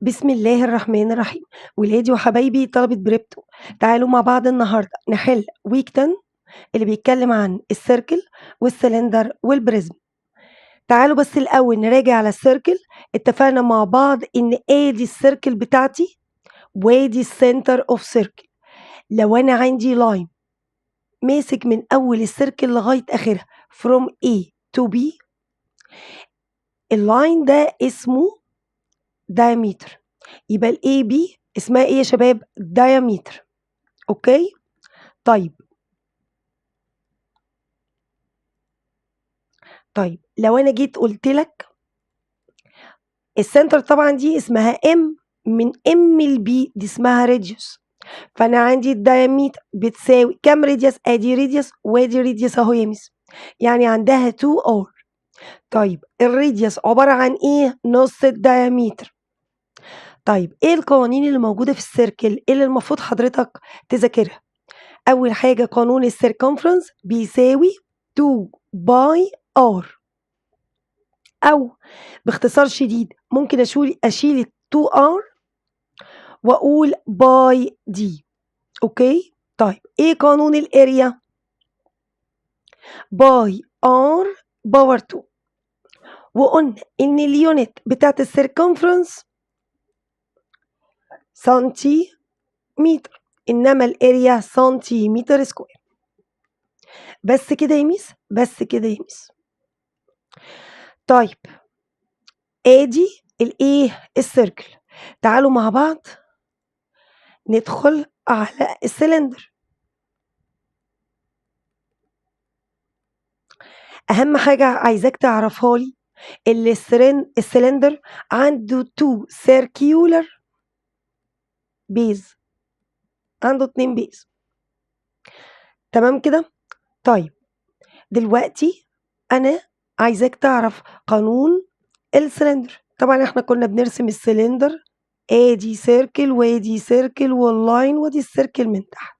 بسم الله الرحمن الرحيم. ولادي وحبايبي طلبة بريبتو، تعالوا مع بعض النهارده نحل ويك 10 اللي بيتكلم عن السيركل والسلندر والبريزم. تعالوا بس الأول نراجع على السيركل. اتفقنا مع بعض إن ادي السيركل بتاعتي وادي السنتر اوف سيركل. لو أنا عندي لاين ماسك من أول السيركل لغاية آخرها from A to B، اللاين ده اسمه diameter. يبقى ال AB اسمها ايه يا شباب؟ diameter. اوكي، طيب لو انا جيت قلت لك السنتر طبعا دي اسمها ام، من ام لبي دي اسمها راديوس. فانا عندي الدايمتر بتساوي كام راديوس؟ ادي راديوس وادي راديوس اهو يا مس، يعني عندها 2 ار. طيب الراديوس عباره عن ايه؟ نص الدايمتر. طيب ايه القوانين اللي موجوده في السيركل اللي المفروض حضرتك تذاكرها؟ اول حاجه قانون السيركمفرنس بيساوي 2 باي ار، او باختصار شديد ممكن اشيل ال 2 ار واقول باي دي. اوكي، طيب ايه قانون الاريا؟ باي ار باور 2. وقلنا ان اليونت بتاعت السيركمفرنس سنتيمتر، انما الاريا سنتيمتر سكوير. بس كده يا ميس، بس كده يا ميس. طيب ادي الايه؟ السيركل. تعالوا مع بعض ندخل على السلندر. اهم حاجه عايزاك تعرفها لي، السلندر عنده 2 سيركيولر بيز، عنده 2 بيز. تمام كده؟ طيب دلوقتي انا عايزاك تعرف قانون السلندر. طبعا احنا كنا بنرسم السلندر ادي سيركل وادي سيركل واللاين وادي السيركل من تحت.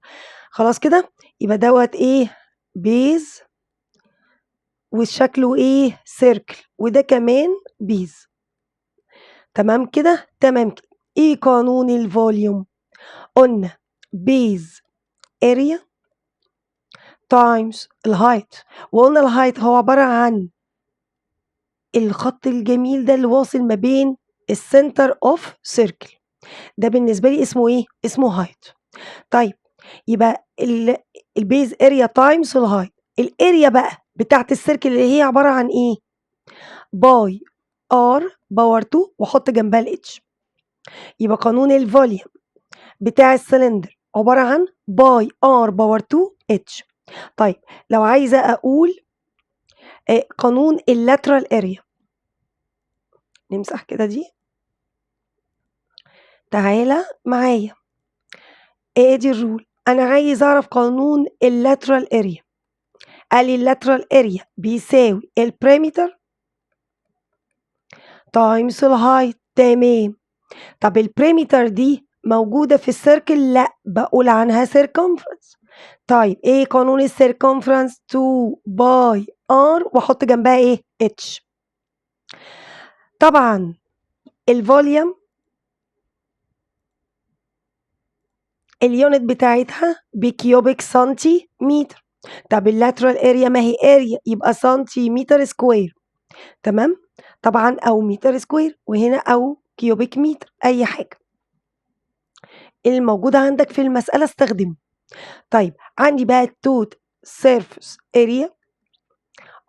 خلاص كده، يبقى دوت ايه؟ بيز، وشكله ايه؟ سيركل، وده كمان بيز. تمام كده؟ تمام كده. ايه قانون الفوليوم؟ قلنا بيز اريا تايمز الهايت، وقلنا الهايت هو عبارة عن الخط الجميل ده اللي واصل ما بين السنتر اوف سيركل. ده بالنسبة لي اسمه ايه؟ اسمه هايت. طيب يبقى البيز اريا تايمز الهايت. الاريا بقى بتاعت السيركل اللي هي عبارة عن ايه؟ باي ار باور 2 واحط جنبها الاتش. يبقى قانون الفوليوم بتاع السلندر عبارة عن باي ار باور 2 اتش. طيب لو عايزة اقول قانون اللاترال اريا، نمسح كده دي. تعالى معايا، ادي الرول. انا عايز اعرف قانون اللاترال اريا. قال لي اللاترال اريا بيساوي البريمتر تايمز الهايت. تمام. طب البريمتر دي موجودة في السيركل؟ لا، بقول عنها سيركمفرنس. طيب ايه قانون السيركمفرنس؟ 2 باي ار واحط جنبها ايه؟ اتش. طبعا الفوليوم اليونت بتاعتها بكيوبيك سنتيمتر. طب اللاترال اريا ما هي اريا، يبقى سنتيمتر سكوير. تمام، طبعا او متر سكوير، وهنا او كيوبيك متر، اي حاجه الموجوده عندك في المساله استخدمه. طيب عندي بقى التوت سيرفيس اريا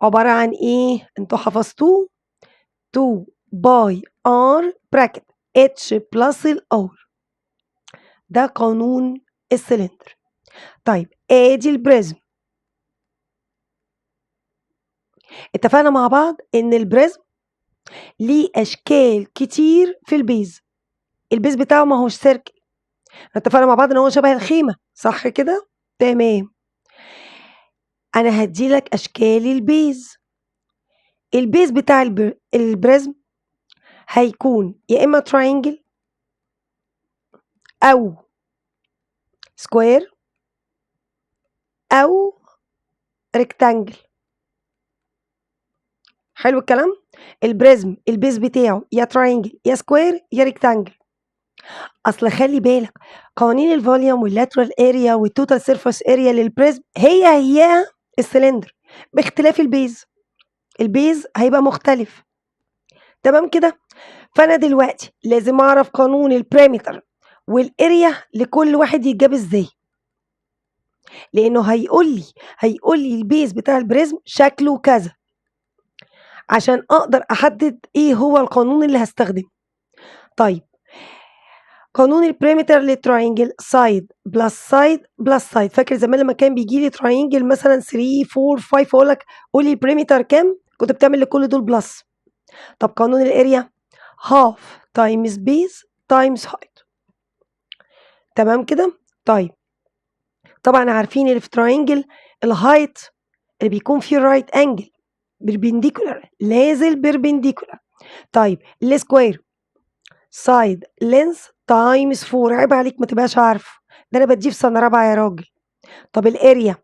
عباره عن ايه؟ انتوا حفظتوه، 2 باي ار براكت اتش بلس الار. ده قانون السلندر. طيب ادي البريزم. اتفقنا مع بعض ان البريزم ليه اشكال كتير في البيز. البيز بتاعه ما هوش سيركل، اتفقنا مع بعض ان هو شبه الخيمه، صح كده؟ تمام. انا هديلك اشكال البيز. البيز بتاع البريزم هيكون يا اما تراينجل او سكوير او ريكتانجل. حلو الكلام. البريزم البيز بتاعه يا تراينجل يا سكوير يا ريكتانجل. اصل خلي بالك قوانين الفوليوم واللاترال اريا والتوتال سيرفيس اريا للبريزم هي السلندر باختلاف البيز هيبقى مختلف. تمام كده. فانا دلوقتي لازم اعرف قانون البريمتر والاريا لكل واحد يتجاب ازاي، لانه هيقول لي البيز بتاع البريزم شكله كذا عشان اقدر احدد ايه هو القانون اللي هستخدمه. طيب قانون البريمتر للتراينجل سايد بلس سايد بلس سايد. فاكر زمان لما كان بيجي لي تراينجل مثلا 3 4 5 اقول لك قول لي البريمتر كام، كنت بتعمل لكل دول بلس. طب قانون الاريا هاف تايمز بيز تايمز هايت. تمام كده. طيب طبعا عارفين اللي في تراينجل الهايت اللي بيكون فيه رايت انجل بيربنديكولار لازل بيربنديكولار. طيب السكوير سايد لينث تايمز 4. عيب عليك ما تبقاش عارفه، ده انا بديه في سنه رابعه يا راجل. طب الاريا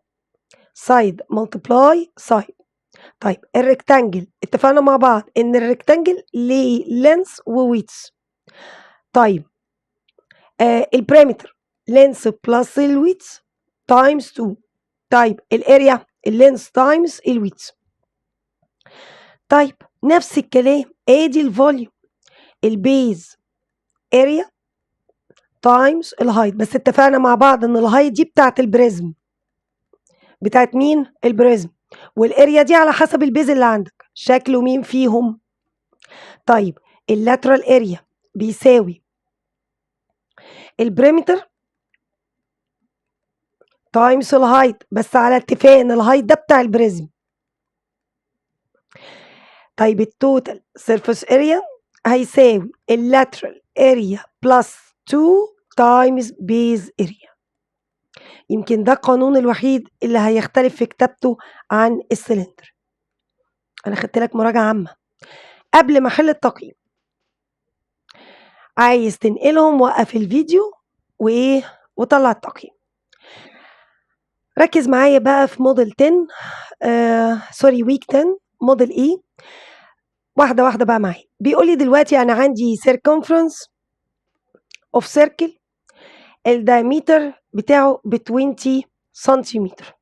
سايد ملتبلاي سايد. طيب الريكتانجل اتفقنا مع بعض ان الريكتانجل ليه لينث وويتس. طيب البريمتر لينث بلس الويتس تايمز 2. طيب الاريا اللينث تايمز الويتس. طيب نفس الكلام ادي الفوليوم البيز اريا تايمز الهايت، بس اتفقنا مع بعض ان الهايت دي بتاعت البريزم. بتاعت مين؟ البريزم. والاريا دي على حسب البيز اللي عندك شكله مين فيهم. طيب اللاترال اريا بيساوي البريمتر تايمز الهايت، بس على اتفاق ان الهايت ده بتاع البريزم. طيب التوتال سيرفيس اريا هيساوي اللاترال اريا بلس 2 تايمز بيز اريا. يمكن ده القانون الوحيد اللي هيختلف في كتابته عن السلندر. انا خدت لك مراجعه عامه قبل ما احل التقييم. عايز تنقلهم وقف الفيديو وطلع التقييم. ركز معايا بقى في موديل 10 سوري ويك 10 موديل اي واحده واحده بقى معايا. بيقول لي دلوقتي انا عندي circumference of circle الدايمتر بتاعه ب 20 سنتيمتر.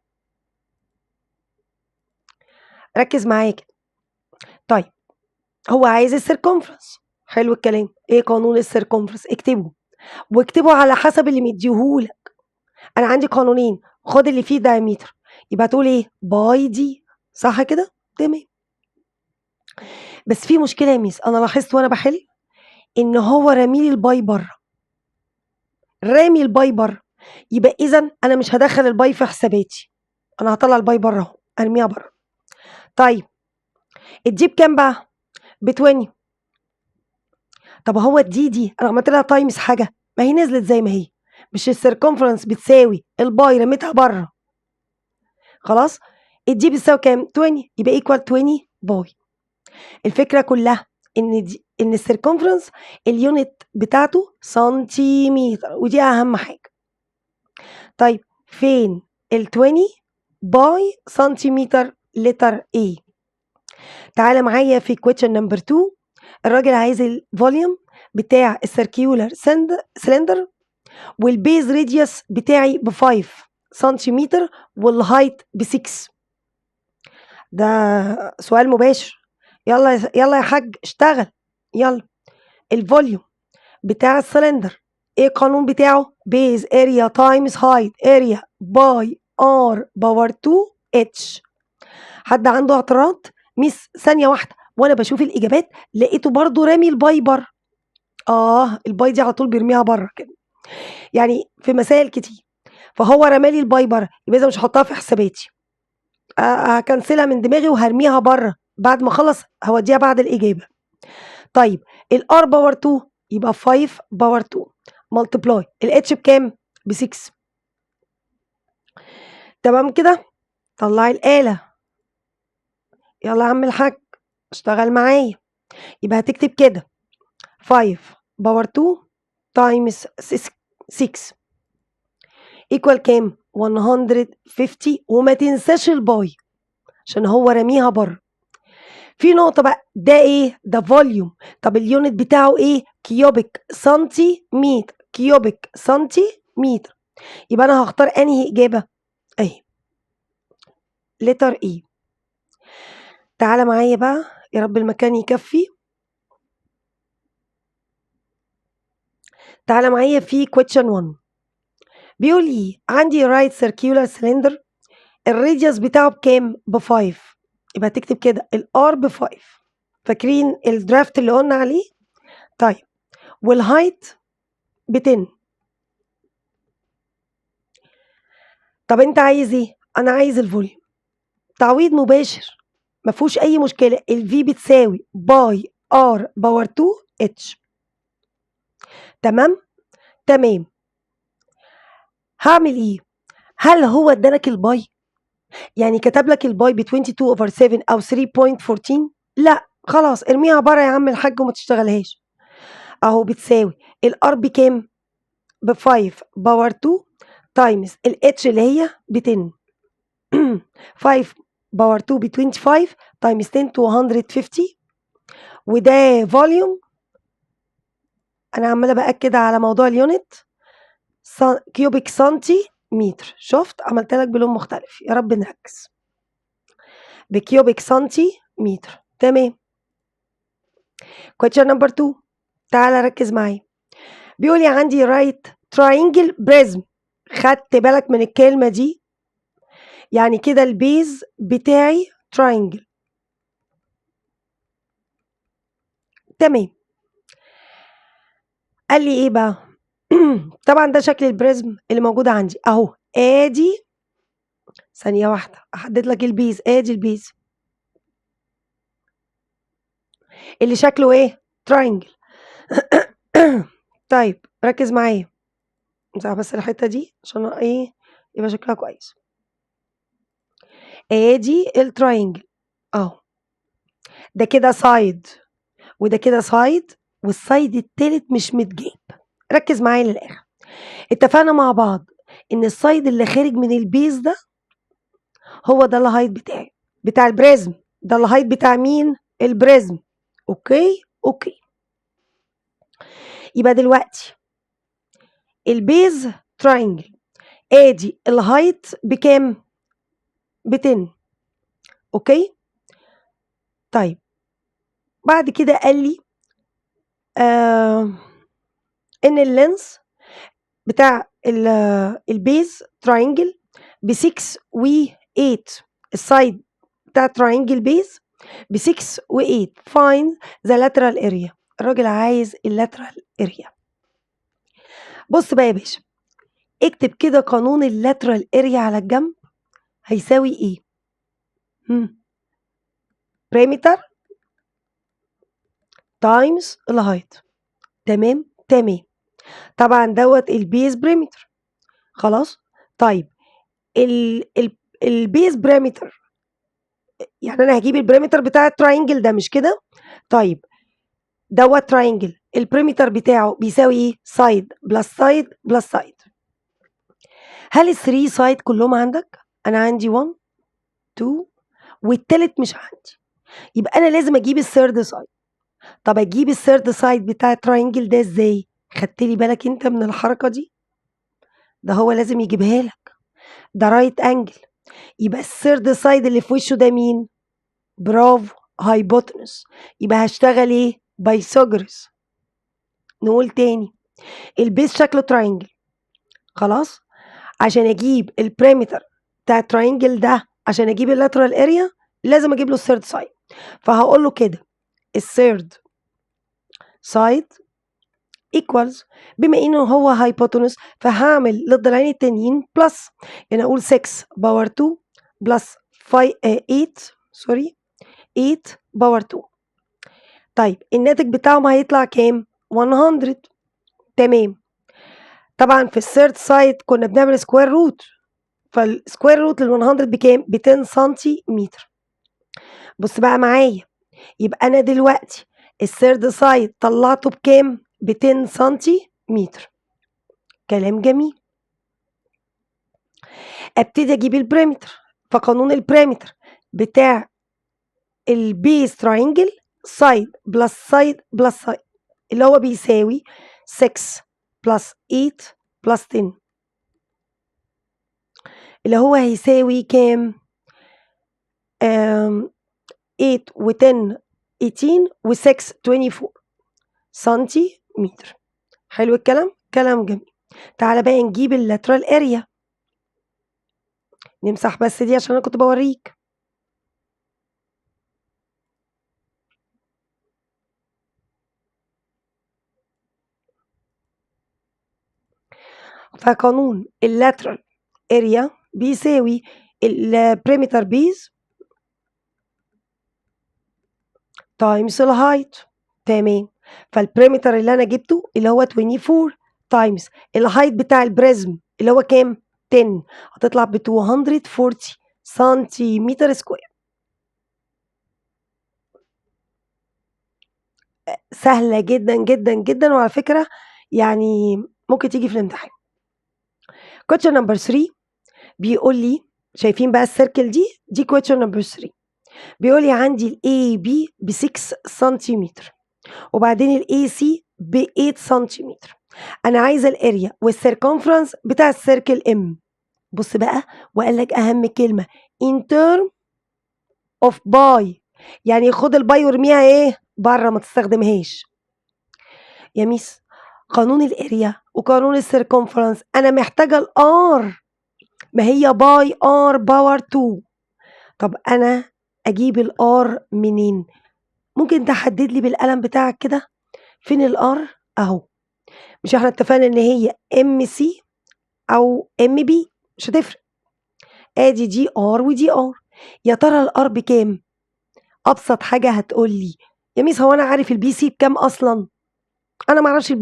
ركز معايا كده. طيب هو عايز السيركمفرنس. حلو الكلام. ايه قانون السيركمفرنس؟ اكتبه واكتبه على حسب اللي مديهولك. انا عندي قانونين، خد اللي فيه دايمتر يبقى تقول ايه باي دي، صح كده؟ تمام. بس في مشكله يا ميس، انا لاحظت وانا بحل ان هو راميلي الباي بره. رامي الباي بره، يبقى اذا انا مش هدخل الباي في حساباتي، انا هطلع الباي بره اهو ارميها بره. طيب الدي بكام بقى؟ ب 20. طب هو دي انا عملت لها تايمز حاجه، ما هي نزلت زي ما هي. مش السيركمفرنس بتساوي الباي رميتها بره خلاص. الدي بتساوي كام؟ 20 يبقى ايكوال 20 باي. الفكره كلها ان السيركمفرنس اليونت بتاعته سنتيمتر ودي اهم حاجه. طيب فين ال 20 باي سنتيمتر لتر ايه؟ تعالى معايا في question نمبر 2. الراجل عايز الفوليوم بتاع السيركيولار سلندر والبيز راديوس بتاعي ب 5 سنتيمتر والهايت ب 6. ده سؤال مباشر. يلا يلا يا حاج اشتغل يلا. الفوليوم بتاع السلندر ايه القانون بتاعه؟ بيز اريا تايمز هايت اريا باي ار باور 2 اتش. حد عنده اعتراض؟ ميس ثانيه واحده وانا بشوف الاجابات لقيته برضو رامي الباي بره. الباي دي على طول بيرميها بره كده يعني في مسائل كتير. فهو رمالي الباي بره يبقى اذا مش هحطها في حساباتي، هكنسلها من دماغي وهرميها بره بعد ما اخلص هوديها بعد الاجابه. طيب الار باور 2 يبقى 5 باور 2 ملتبلاي الاتش بكام؟ ب 6. تمام كده. طلعي الاله يلا يا عم الحاج اشتغل معايا. يبقى هتكتب كده 5 باور 2 تايمز 6 ايكوال كام؟ 150. وما تنساش الباي عشان هو راميها بره. في نقطة بقى، ده ايه؟ ده فوليوم. طب اليونت بتاعه ايه؟ كيوبيك سنتيمتر. كيوبيك سنتيمتر. يبقى انا هختار انهي اجابة؟ اهي لتر اي. تعالى معايا بقى، يا رب المكان يكفي. تعالى معايا في question 1. بيقول لي عندي رايت سيركيولار سلندر، الراديوس بتاعه بكام؟ ب5. يبقى تكتب كده الار ب5. فاكرين الدرافت اللي قلنا عليه؟ طيب والهايت ب10. طب انت عايز ايه؟ انا عايز الفوليوم. تعويض مباشر، ما فيهوش اي مشكله. الفي بتساوي باي ار باور 2 اتش. تمام. تمام. هعمل ايه؟ هل هو ادالك الباي؟ يعني كتب لك الباي ب 22 اوفر 7 او 3.14؟ لا خلاص ارميها بره يا عم الحاج وما تشتغلهاش. اهو بتساوي الار بكام؟ ب 5 باور 2 تايمز الاتش اللي هي ب 10. 5 باور 2 ب 25 تايمز 10 250. وده فوليوم. انا عماله باكد على موضوع اليونت. كيوبيك سنتي متر. شفت عملت لك بلون مختلف، يا رب نركز. بكيوبيك سنتي متر. تمام. question number 2. تعالى ركز معايا. بيقول لي عندي رايت تراينجل بريزم. خدت بالك من الكلمه دي؟ يعني كده البيز بتاعي تراينجل. تمام. قال لي ايه بقى؟ طبعا ده شكل البريزم اللي موجود عندي اهو. ادي ثانيه واحده احدد لك البيز. ادي البيز اللي شكله ايه؟ تراينجل. طيب ركز معايا، امسح بس الحته دي عشان ايه يبقى شكلها كويس. ادي التراينجل اهو. ده كده سايد وده كده سايد، والسايد التالت مش متجاب. ركز معايا للاخر. اتفقنا مع بعض ان السايد اللي خارج من البيز ده هو ده الهايت بتاعي بتاع البريزم. ده الهايت بتاع مين؟ البريزم. اوكي اوكي. يبقى دلوقتي البيز تراينجل، ادي الهايت بكام؟ ب10. اوكي. طيب بعد كده قال لي ان اللينس بتاع البيز تراينجل ب6 و8. السايد بتاع تراينجل بيز ب6 و8. find the lateral area. الراجل عايز اللاترال اريا. بص بقى يا باشا، اكتب كده قانون اللاترال اريا على الجنب. هيساوي ايه؟ بريمتر تايمز الهايت. تمام تمام. طبعا دوت البيز بريمتر. خلاص. طيب البيز بريمتر، يعني انا هجيب البريمتر بتاع التراينجل ده مش كده؟ طيب دوت تراينجل البريمتر بتاعه بيساوي ايه؟ سايد بلس سايد بلس سايد. هل الثري سايد كلهم عندك؟ انا عندي 1 2 والتالت مش عندي. يبقى انا لازم اجيب الثيرد سايد. طب اجيب الثيرد سايد بتاع التراينجل ده ازاي؟ خدت لي بالك انت من الحركه دي؟ ده هو لازم يجيبها لك. ده رايت انجل. يبقى الثيرد سايد اللي في وشه ده مين؟ برافو، هايبوتنس. يبقى هشتغل ايه؟ بايثاغورس. نقول تاني، البيس شكله تراينجل. خلاص. عشان اجيب البريمتر بتاع التراينجل ده، عشان اجيب اللاترال اريا لازم اجيب له الثيرد سايد. فهقول له كده الثيرد سايد equals، بما انه هو هايبوتنس فهعمل للضلعين التانيين بلس. يعني اقول 6 باور 2 بلس 8 سوري 8 باور 2. طيب الناتج بتاعهم هيطلع كام؟ 100. تمام. طبعا في الثيرد سايد كنا بنعمل سكوير روت، فالسكوير روت لل 100 بكام؟ ب 10 سنتيمتر. بص بقى معايا، يبقى انا دلوقتي الثيرد سايد طلعته بكام؟ ب 10 سنتيمتر. كلام جميل. ابتدي اجيب البريمتر. فقانون البريمتر بتاع البيس تراينجل سايد بلس سايد بلس سايد اللي هو بيساوي 6 بلس 8 بلس 10 اللي هو هيساوي كام؟ 8 و 10 18 و 6 24 سنتيمتر. حلو الكلام؟ كلام جميل. تعالى بقى نجيب اللاترال اريا. نمسح بس دي عشان انا كنت بوريك. فقانون اللاترال اريا بيساوي البريمتر بيز تايمز الهايت. تمام. فالبريمتر اللي انا جبته اللي هو 24 تايمز الهايت بتاع البريزم اللي هو كام؟ 10 هتطلع ب 240 سنتيمتر سكوير. سهلة جدا جدا جدا، وعلى فكرة يعني ممكن تيجي في الامتحان. question number 3 بيقول لي، شايفين بقى السيركل دي question number 3 بيقول لي عندي ال AB ب 6 سنتيمتر وبعدين ال AC ب 8 سنتيمتر. انا عايزه الاريا والسيركمفرنس بتاع السيركل ام. بص بقى وقال لك اهم كلمه in term of by، يعني خد الباي وارميها ايه بره ما تستخدمهاش يا ميس. قانون الاريا وقانون السيركمفرنس انا محتاجه الار، ما هي باي ار باور 2. طب انا اجيب الار منين؟ ممكن تحدد لي بالقلم بتاعك كده فين الار؟ اهو. مش احنا اتفقنا ان هي ام سي او ام بي؟ مش هتفرق. ادي دي ار ودي ار. يا ترى الار بكام؟ ابسط حاجه هتقول لي يا ميس هو انا عارف البي سي بكام اصلا؟ انا ما اعرفش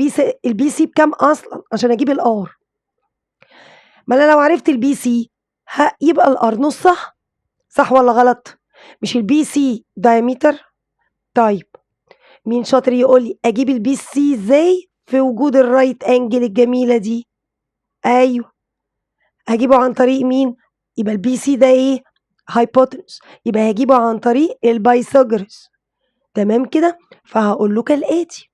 البي سي بكام اصلا عشان اجيب الار. ما انا لو عرفت البي سي يبقى الار نصها. صح ولا غلط؟ مش البي سي دايمتر؟ طيب مين شاطر يقول لي اجيب البي سي ازاي في وجود الرايت انجل الجميله دي؟ ايوه، هجيبه عن طريق مين؟ يبقى البي سي ده ايه؟ هايبوتنس، يبقى هجيبه عن طريق البايثاغورس. تمام كده. فهقول له كالاتي،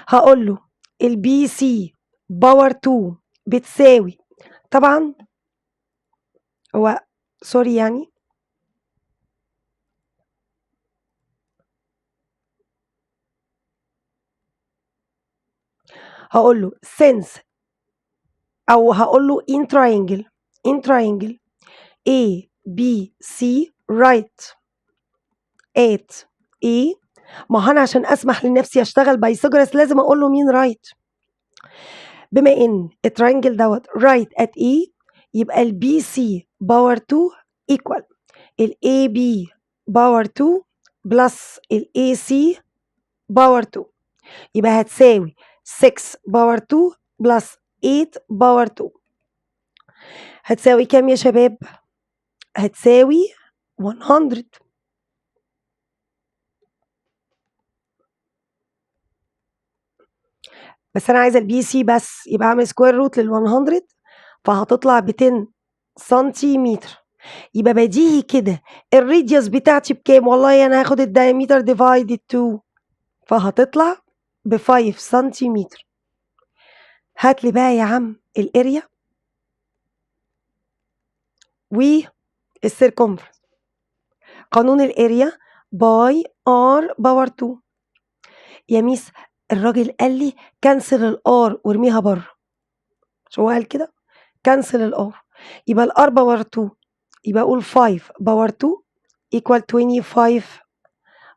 هقول له البي سي باور 2 بتساوي، طبعا هو سوري يعني هقول له since او هقول له in triangle A B C right at A. ما انا عشان اسمح لنفسي اشتغل بايثاغورس لازم اقول له مين رايت. بما ان التراينجل دوت رايت ات اي يبقى البي سي باور 2 ايكوال الاي بي باور 2 بلس الاي سي باور 2، يبقى هتساوي 6 باور 2 بلس 8 باور 2. هتساوي كام يا شباب؟ هتساوي 100. بس انا عايزه البي سي بس، يبقى اعمل سكوير روت لل 100 فهتطلع ب 10 سنتيمتر. يبقى بديهي كده الراديوس بتاعتي بكام؟ والله انا هاخد الدايمتر ديفايدد 2 فهتطلع ب 5 سنتيمتر. هات لي بقى يا عم الاريا والسيركمفرنس. قانون الاريا باي ار باور 2. يا ميس الراجل قال لي كنسل الار وارميها بره، مش هو قال كده؟ كنسل الار، يبقى الار باور 2 يبقى اقول 5 باور 2 equal 25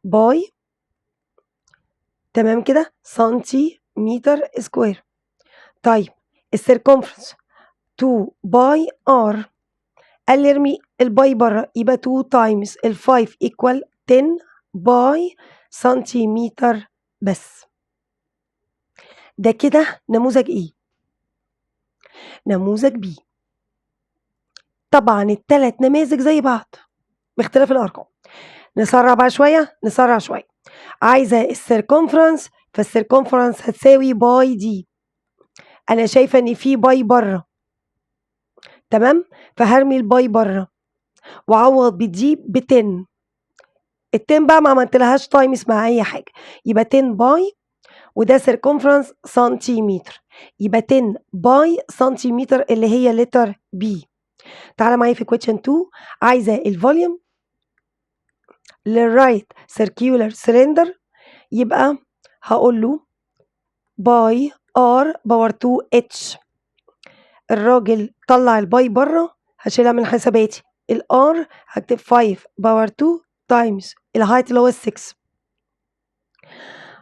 باي، تمام كده، سنتيمتر سكوير. طيب السيركمفرنس 2 باي ار، قال لي ارمي الباي بره يبقى 2 تايمز ال 5 equal 10 باي سنتيمتر بس. ده كده نموذج ايه؟ نموذج بي. طبعا الثلاث نماذج زي بعض باختلاف الارقام. نسرع بقى شويه، نسرع شويه. عايزه السيركمفرنس، فالسيركمفرنس هتساوي باي دي. انا شايفه ان في باي بره، تمام، فهرمي الباي بره واعوض بدي ب 10. ال10 بقى ما عملتلهاش تايمز مع أي حاجة، يبقى 10 باي وده circumference سنتيمتر، يبقى 10 باي سنتيمتر اللي هي letter B. تعالى معايا في question 2، عايزة الفوليوم للرايت circular cylinder، يبقى هقول له باي R باور 2 H. الراجل طلع الباي بره، هشيلها من حساباتي. الار هكتب 5 باور 2 تايمز الهايت اللي هو 6،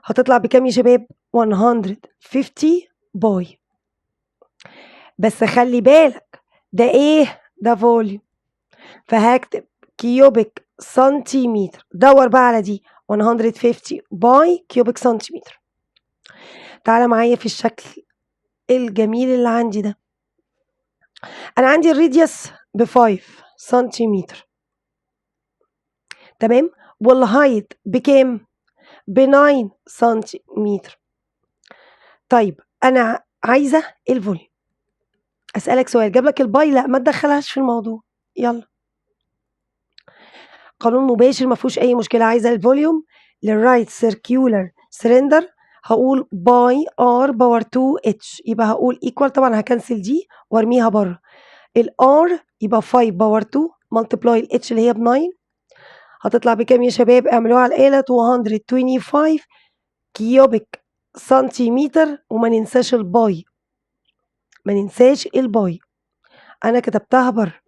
هتطلع بكام يا شباب؟ 150 باي. بس خلي بالك ده ايه؟ ده فوليوم، فهكتب كيوبيك سنتيمتر. دور بقى على دي 150 باي كيوبيك سنتيمتر. تعالى معايا في الشكل الجميل اللي عندي ده. انا عندي الراديوس ب5 سنتيمتر، تمام، والهايت بكام؟ ب9 سنتيمتر. طيب انا عايزه الفوليوم. اسالك سؤال، جاب لك الباي؟ لا ما تدخلهاش في الموضوع، يلا قانون مباشر ما فيهوش اي مشكله. عايزه الفوليوم للرايت سيركيولار سلندر، هقول باي ار باور 2 اتش، يبقى هقول ايكوال، طبعا هكنسل دي وارميها بره. الار يبقى 5 باور 2 ملتبلاي الاتش اللي هي ب9، هتطلع بكام يا شباب؟ اعملوها على الآلة، 225 كيوبيك سنتيمتر. وما ننساش الباي، ما ننساش الباي، انا كتبتها بره.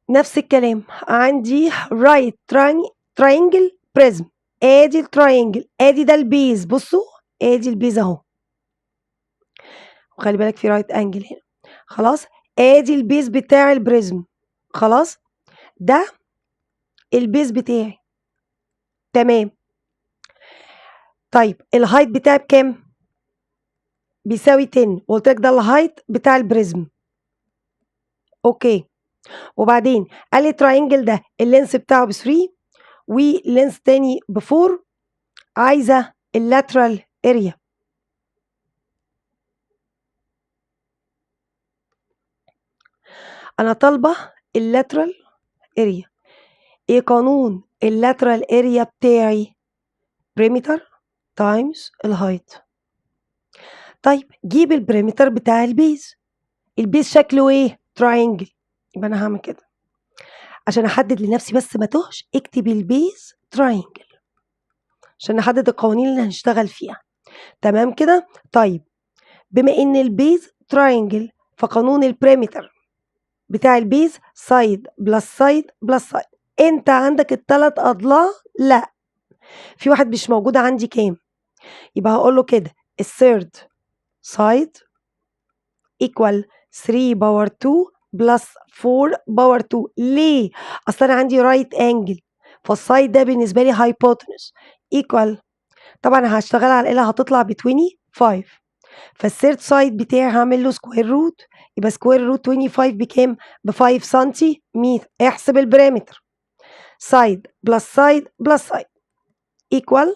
نفس الكلام عندي رايت تراينجل بريزم، ادي التراينجل، ادي ده البيز، بصوا ادي البيز اهو، وخلي بالك في رايت انجل هنا، خلاص. ادي البيز بتاع البريزم، خلاص، ده البيز بتاعي، تمام. طيب الهايت بتاعي بكام؟ بيساوي 10، وقلت لك ده الهايت بتاع البريزم، اوكي. وبعدين قال لي التراينجل ده اللينس بتاعه ب 3 ولينس تاني ب 4، عايزه اللاترال اريا. انا طالبه اللاترال اريا. ايه قانون اللاترال اريا بتاعي؟ بريمتر تايمز الهايت. طيب جيب البريمتر بتاع البيز. البيز شكله ايه؟ تراينجل، يبقى انا هعمل كده عشان احدد لنفسي بس ما تهش. اكتب البيز تراينجل عشان نحدد القوانين اللي هنشتغل فيها، تمام كده. طيب بما ان البيز تراينجل، فقانون البريمتر بتاع البيز سايد بلس سايد بلس سايد. انت عندك الثلاث اضلاع؟ لا، في واحد مش موجود عندي، كام؟ يبقى هقول له كده الثيرد سايد ايكوال 3 باور 2 بلس 4 باور 2. ليه؟ اصل انا عندي رايت انجل، فالسايد ده بالنسبه لي هايبوتنس ايكوال، طبعا هشتغل على الآلة هتطلع ب 25، فالثيرد سايد بتاعي هعمل له سكوير روت، يبقى سكوير روت 25 بكام؟ ب 5 سنتيمتر. احسب البريمتر، سايد بلس سايد بلس سايد ايكوال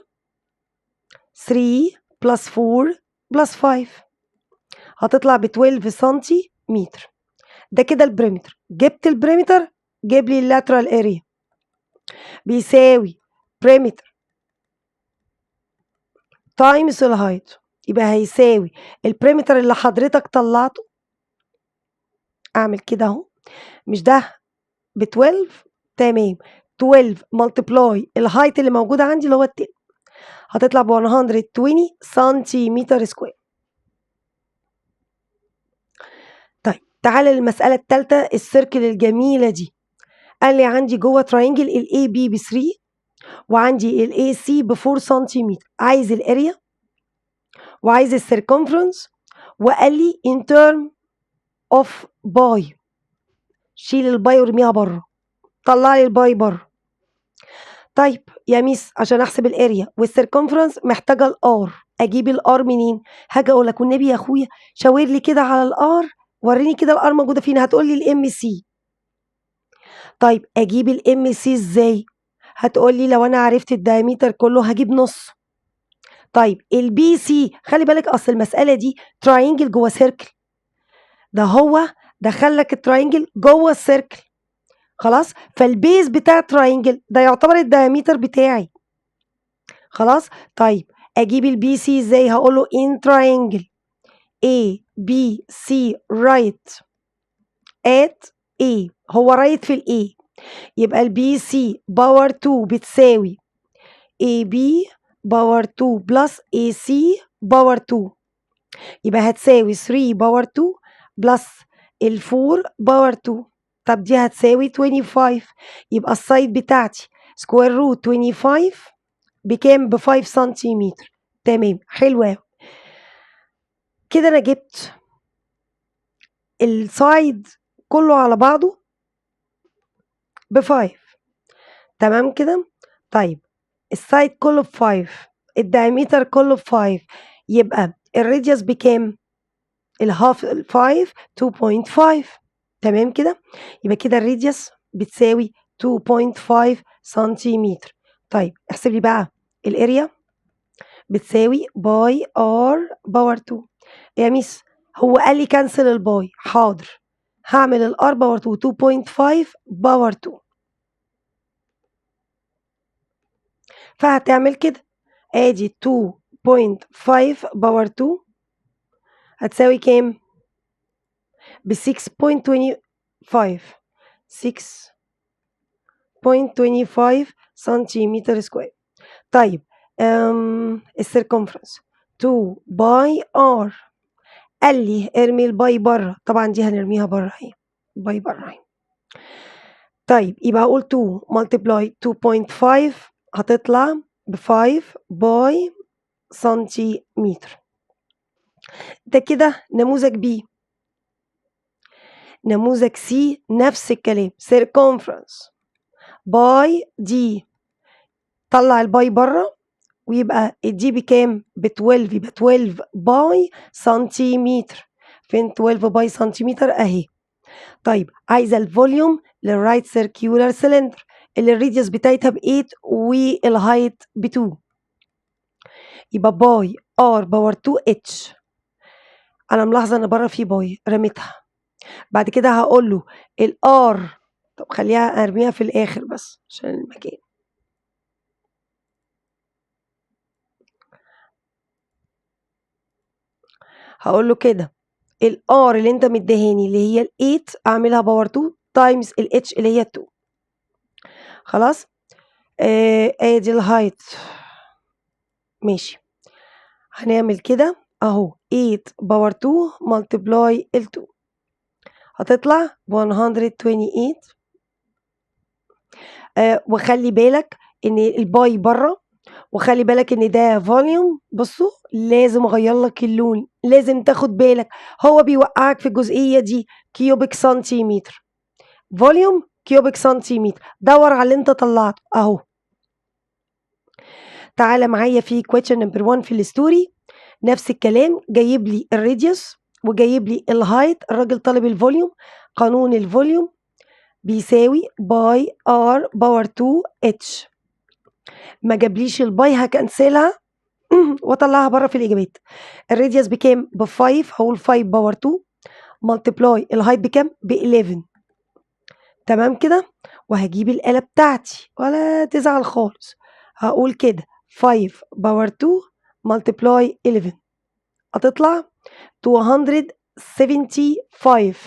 3 بلس 4 بلس 5، هتطلع ب 12 سنتيمتر. ده كده البريمتر. جبت البريمتر، جيب لي اللاترال اريا بيساوي بريمتر تايمز الهايت، يبقى هيساوي البريمتر اللي حضرتك طلعته. اعمل كده اهو، مش ده ب 12؟ تمام، 12 ملتبلاي الهايت اللي موجود عندي اللي هو التاني، هتطلع ب 120 سنتيمتر سكوير. طيب تعالى للمسألة الثالثة، السيركل الجميلة دي. قال لي عندي جوه تراينجل ال AB ب 3 وعندي ال AC ب 4 سنتيمتر، عايز الاريا وعايز السيركمفرنس، وقال لي in term of باي. شيل الباي وارميها بره، طلع لي الباي بره. طيب يا ميس عشان احسب الاريا والسيركمفرنس محتاجه الار، اجيب الار منين؟ هاجي اقول لك والنبي يا اخويا شاور لي كده على الار، وريني كده الار موجوده فين. هتقول لي الام سي. طيب اجيب الام سي ازاي؟ هتقول لي لو انا عرفت الدايمتر كله هجيب نص. طيب البي سي، خلي بالك اصل المساله دي تراينجل جوه سيركل، ده هو دخل لك التراينجل جوه السيركل، خلاص. فالبيز بتاع تراينجل ده يعتبر الدايمتر بتاعي. خلاص. طيب اجيب البي سي ازاي؟ هقول له in triangle A B C right at A. هو رايت في الاي، يبقى البي سي باور 2 بتساوي AB باور 2 بلس AC باور 2، يبقى هتساوي 3 باور 2 بلس ال 4 باور 2. طب دي هتساوي 25، يبقى السايد بتاعتي سكوير روت 25 بكام؟ ب 5 سنتيمتر. تمام، حلو أوي. كده أنا جبت السايد كله على بعضه ب5. تمام كده. طيب السايد كله ب5، الدايمتر كله ب5، يبقى الراديوس بكام؟ الهاف 5 2.5. تمام كده. يبقى كده الراديوس بتساوي 2.5 سنتيمتر. طيب احسب لي بقى الاريا بتساوي باي ار باور 2. يا ميس هو قال لي كنسل الباي، حاضر، هعمل الار باور 2 2.5 باور 2. فهتعمل كده، ادي 2.5 باور 2 هتساوي كام؟ ب 6.25 6.25 سنتيمتر سكوير. طيب السيركمفرنس 2 باي ار، قال لي ارمي الباي بره، طبعا دي هنرميها بره اهي، باي بره اهي. طيب يبقى هقول 2 ملتبلاي 2.5 هتطلع ب 5 باي سنتيمتر. ده كده نموذج بي. نموذج سي نفس الكلام، circumference باي دي، طلع الباي بره ويبقى الدي بكام؟ ب 12، يبقى 12 باي سنتيمتر. فين 12 باي سنتيمتر؟ اهي. طيب عايزه الفوليوم للرايت سيركيولار سيلندر اللي الريديوس بتاعتها ب 8 والهايت ب 2، يبقى باي ار باور 2 اتش. انا ملاحظه ان بره في باي رميتها. بعد كده هقول له الار، طب خليها ارميها في الاخر بس عشان المكان. هقول له كده الار اللي انت مديهاني اللي هي ال8 اعملها باور 2 تايمز الاتش اللي هي 2. خلاص. ادي الهايت ماشي. هنعمل كده اهو 8 باور 2 ملتبلاي ال2 هتطلع 128. وخلي بالك ان الباي بره، وخلي بالك ان ده فوليوم. بصوا لازم اغير لك اللون، لازم تاخد بالك، هو بيوقعك في الجزئيه دي كيوبيك سنتيمتر، فوليوم كيوبيك سنتيمتر، دور على اللي انت طلعته اهو. تعالى معايا في question number 1 في الستوري، نفس الكلام، جايب لي الراديوس وجايب لي الهايت، الراجل طالب الفوليوم. قانون الفوليوم بيساوي باي ار باور 2 اتش. ما جابليش الباي هكنسلها واطلعها بره في الاجابات. الراديوس بكام؟ ب 5، هقول 5 باور 2 ملتبلاي الهايت بكام؟ ب 11. تمام كده. وهجيب الآلة بتاعتي ولا تزعل خالص، هقول كده 5 باور 2 ملتبلاي 11 هتطلع 275.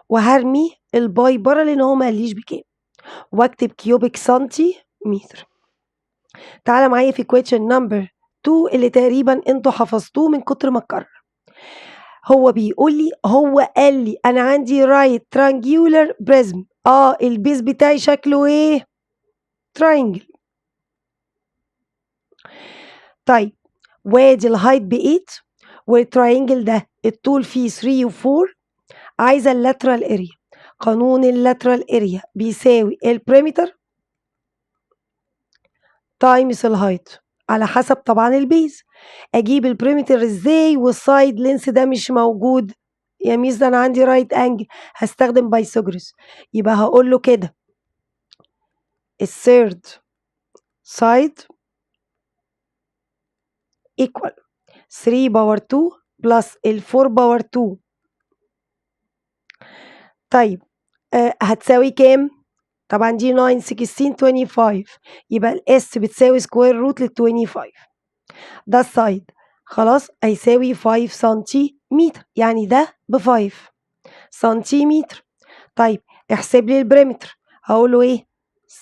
وهرمي الباي بره لان هو ما قاليش بكام، واكتب كيوبيك سنتيمتر. تعالى معايا في question number 2 اللي تقريبا انتوا حفظتوه من كتر ما اتكرر. هو بيقول لي، هو قال لي انا عندي رايت ترانجيولار بريزم، البيز بتاعي شكله ايه؟ تراينجل. طيب وادي الهايت ب 8 والتراينجل ده الطول فيه 3 و4، عايزه اللاترال اريا. قانون اللاترال اريا بيساوي البريمتر تايمز الهايت على حسب طبعا البيز. اجيب البريمتر ازاي والسايد لينس ده مش موجود؟ يا ميس ده انا عندي رايت انجل، هستخدم بايثاغورس. يبقى هقول له كده الثيرد سايد equal 3 باور 2 بلس ال 4 باور 2 طيب هتساوي كام؟ طبعا دي 9 16 25 يبقى الاس بتساوي سكوير روت لل25. ده السايد خلاص هيساوي 5 سنتيمتر، يعني ده ب5 سنتيمتر. طيب احسب لي البريمتر، هقول له ايه؟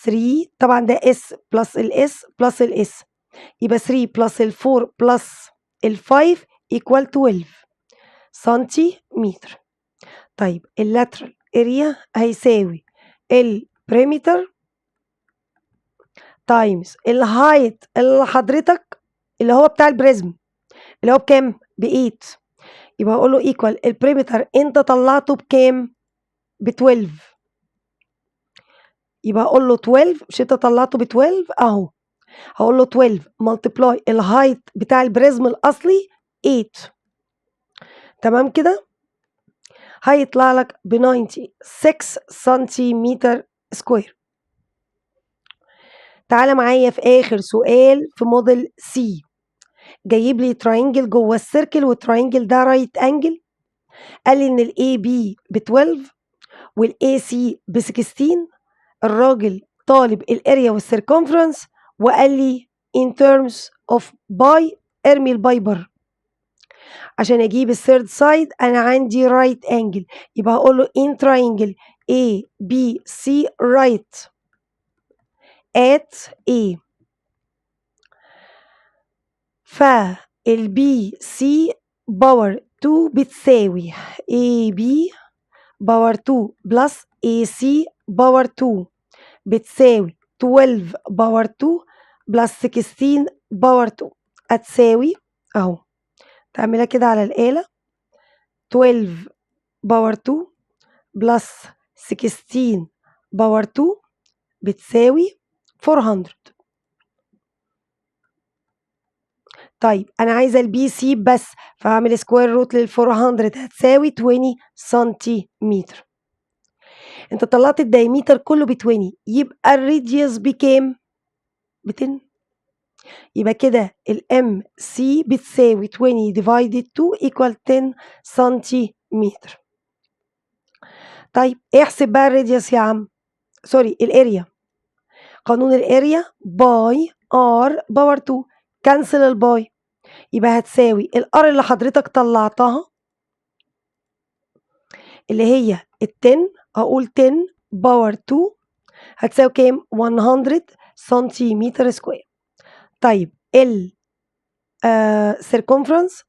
3 طبعا ده اس بلس الاس بلس الاس، يبقى 3 بلس ال4 بلس ال5 equal 12 سنتيمتر. طيب اللاترال اريا هيساوي البريمتر تايمز الهايت اللي حضرتك اللي هو بتاع البريزم اللي هو بكام؟ ب8. يبقى هقول له ايكوال البريمتر انت طلعته بكام؟ ب12. يبقى هقول له 12، مش انت طلعته ب12 اهو، هقول له 12 ملتبلاي الهايت بتاع البريزم الاصلي 8. تمام كده؟ هيطلع لك ب 96 سنتيمتر سكوير. تعالى معايا في اخر سؤال في موديل سي، جايب لي تراينجل جوه السيركل والتراينجل ده رايت انجل. قال لي ان الاي بي ب 12 والاي سي ب 16. الراجل طالب الاريا والسيركمفرنس وقال لي in terms of باي، ارمي الباي بره. عشان اجيب الثيرد سايد انا عندي رايت انجل، يبقى هقول له in triangle A B C right at A. فالبي سي باور 2 بتساوي اي بي باور 2 بلس اي سي باور 2 بتساوي 12 باور 2 بلس 16 باور 2 هتساوي اهو، تعملها كده على الآلة 12 باور 2 بلس 16 باور 2 بتساوي 400. طيب انا عايزه البي سي بس، فهعمل سكوير روت لل 400 هتساوي 20 سنتيمتر. انت طلعت الدايمتر كله ب 20، يبقى الراديوس بكام؟ ب 10. يبقى كده الام سي بتساوي 20 divided 2 equal 10 سنتيمتر. طيب احسب بقى الراديوس يا عم، سوري الاريا. قانون الاريا باي ار باور 2، كنسل الباي، يبقى هتساوي الار اللي حضرتك طلعتها اللي هي ال10، هقول 10 باور 2 هتساوي كام؟ 100 سنتيمتر سكوير. طيب ال circumference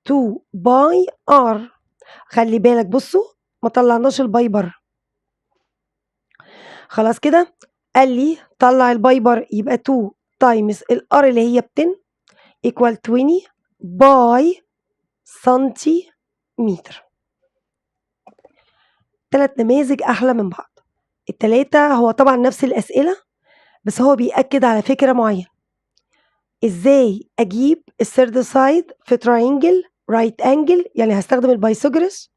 2 باي ار، خلي بالك بصوا ما طلعناش الباي بره. خلاص كده قال لي طلع الباي بره، يبقى 2 تايمز الار اللي هي ب 10 equal 20 باي سنتيمتر. 3 نماذج احلى من بعض، التلاتة هو طبعا نفس الاسئله بس هو بيأكد على فكره معينه، ازاي اجيب الثيرد سايد في تراينجل رايت انجل، يعني هستخدم البايثاغورس،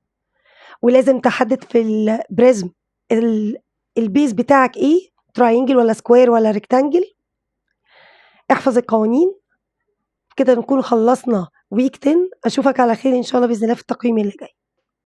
ولازم تحدد في البريزم البيز بتاعك ايه، تراينجل ولا سكوير ولا ريكتانجل. احفظ القوانين كده نكون خلصنا ويك 10. اشوفك على خير ان شاء الله باذن الله في التقييم اللي جاي.